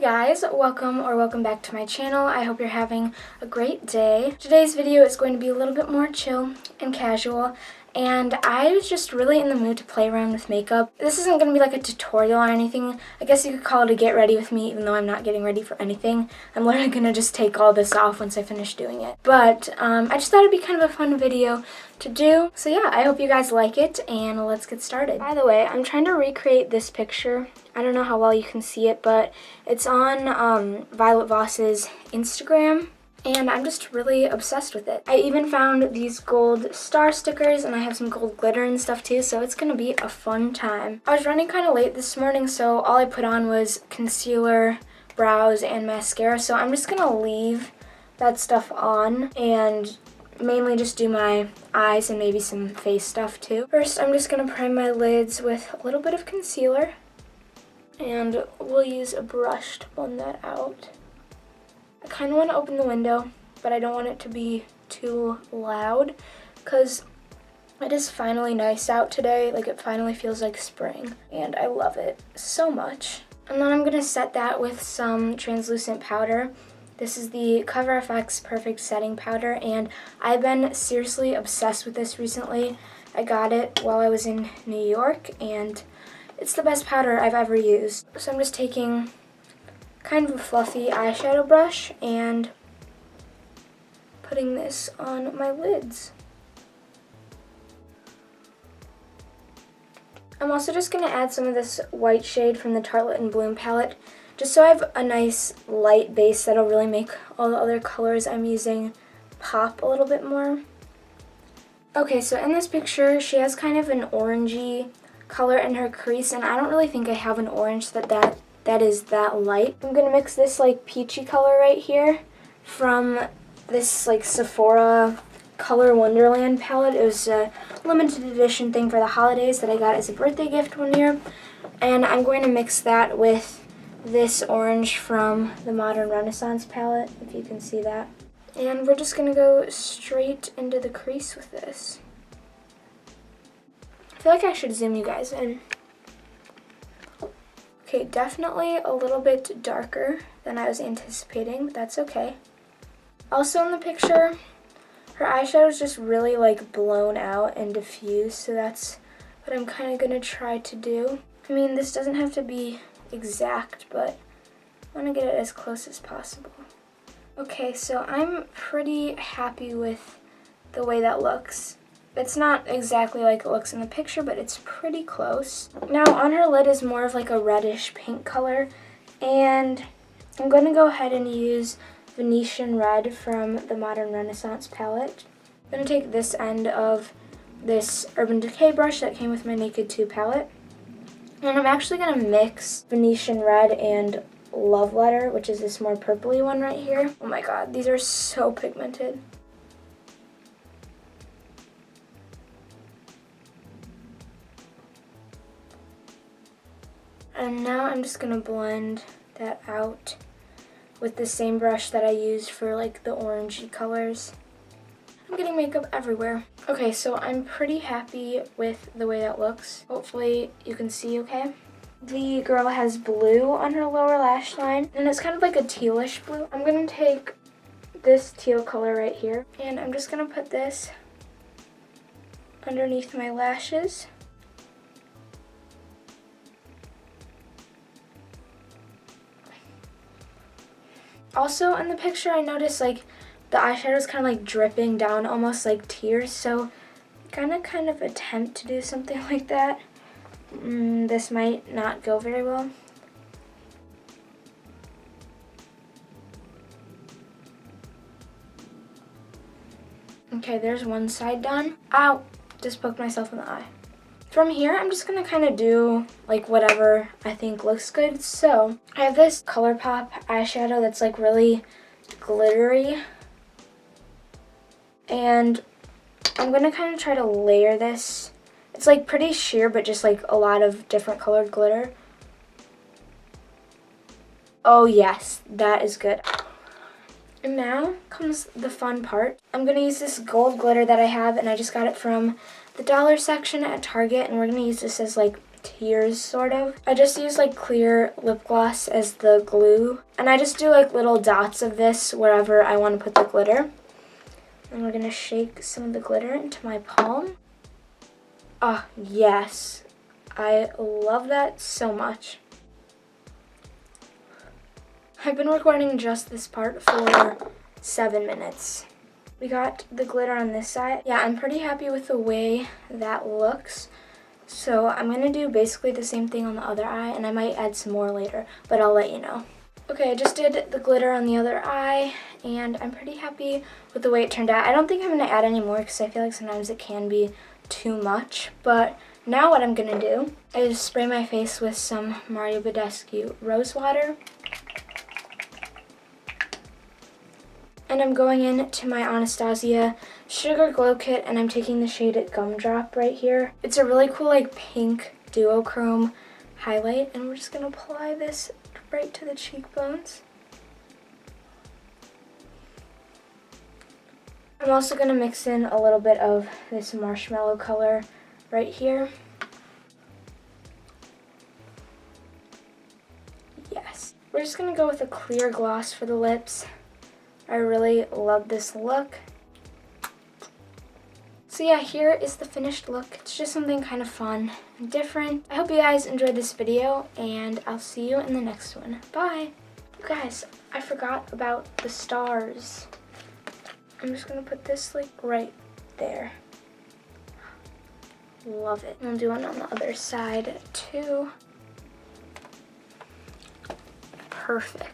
guys, welcome back to my channel. I hope you're having a great day. Today's video is going to be a little bit more chill and casual, and I was just really in the mood to play around with makeup. This isn't going to be like a tutorial or anything. I guess you could call it a get ready with me, even though I'm not getting ready for anything. I'm literally going to just take all this off once I finish doing it. But I just thought it'd be kind of a fun video to do. So yeah, I hope you guys like it, and let's get started. By the way, I'm trying to recreate this picture. I don't know how well you can see it, but it's on Violet Voss's Instagram, and I'm just really obsessed with it. I even found these gold star stickers, and I have some gold glitter and stuff too, so it's gonna be a fun time. I was running kind of late this morning, so all I put on was concealer, brows, and mascara, so I'm just gonna leave that stuff on and mainly just do my eyes and maybe some face stuff too. First, I'm just gonna prime my lids with a little bit of concealer, and we'll use a brush to blend that out. I kind of want to open the window, but I don't want it to be too loud because it is finally nice out today. Like, it finally feels like spring, and I love it so much. And then I'm going to set that with some translucent powder. This is the Cover FX Perfect Setting Powder, and I've been seriously obsessed with this recently. I got it while I was in New York, and it's the best powder I've ever used. So I'm just taking kind of a fluffy eyeshadow brush and putting this on my lids. I'm also just going to add some of this white shade from the Tartelette and Bloom palette, just so I have a nice light base that'll really make all the other colors I'm using pop a little bit more. Okay, so in this picture, she has kind of an orangey color in her crease, and I don't really think I have an orange that is that light. I'm gonna mix this like peachy color right here from this like Sephora Color Wonderland palette. It was a limited edition thing for the holidays that I got as a birthday gift one year, and I'm going to mix that with this orange from the Modern Renaissance palette, if you can see that. And we're just gonna go straight into the crease with this. I feel like I should zoom you guys in. Okay, definitely a little bit darker than I was anticipating, but that's okay. Also in the picture, her eyeshadow is just really like blown out and diffused, so that's what I'm kind of going to try to do. I mean, this doesn't have to be exact, but I want to get it as close as possible. Okay, so I'm pretty happy with the way that looks. It's not exactly like it looks in the picture, but it's pretty close. Now on her lid is more of like a reddish pink color, and I'm going to go ahead and use Venetian Red from the Modern Renaissance palette. I'm going to take this end of this Urban Decay brush that came with my Naked 2 palette, and I'm actually going to mix Venetian Red and Love Letter, which is this more purpley one right here. Oh my god, these are so pigmented. And now I'm just going to blend that out with the same brush that I used for like the orangey colors. I'm getting makeup everywhere. Okay, so I'm pretty happy with the way that looks. Hopefully you can see okay. The girl has blue on her lower lash line, and it's kind of like a tealish blue. I'm going to take this teal color right here, and I'm just going to put this underneath my lashes. Also in the picture, I noticed like the eyeshadow is kind of like dripping down, almost like tears, so kind of attempt to do something like that. This might not go very well. Okay, there's one side done. Ow! Just poked myself in the eye. From here, I'm just going to kind of do like whatever I think looks good. So I have this ColourPop eyeshadow that's like really glittery, and I'm going to kind of try to layer this. It's like pretty sheer, but just like a lot of different colored glitter. Oh yes, that is good. And now comes the fun part. I'm going to use this gold glitter that I have, and I just got it from the dollar section at Target, and we're going to use this as like tears, sort of. I just use like clear lip gloss as the glue, and I just do like little dots of this wherever I want to put the glitter. And we're gonna shake some of the glitter into my palm. Ah, yes. I love that so much. I've been recording just this part for 7 minutes. We got the glitter on this side. Yeah, I'm pretty happy with the way that looks. So I'm gonna do basically the same thing on the other eye, and I might add some more later, but I'll let you know. Okay, I just did the glitter on the other eye, and I'm pretty happy with the way it turned out. I don't think I'm gonna add any more because I feel like sometimes it can be too much, but now what I'm gonna do is spray my face with some Mario Badescu rose water. And I'm going into my Anastasia Sugar Glow Kit, and I'm taking the shade Gumdrop right here. It's a really cool like pink duochrome highlight, and we're just gonna apply this right to the cheekbones. I'm also gonna mix in a little bit of this marshmallow color right here. Yes. We're just gonna go with a clear gloss for the lips. I really love this look. So yeah, here is the finished look. It's just something kind of fun and different. I hope you guys enjoyed this video, and I'll see you in the next one. Bye! You guys, I forgot about the stars. I'm just gonna put this like right there. Love it. I'll do one on the other side too. Perfect.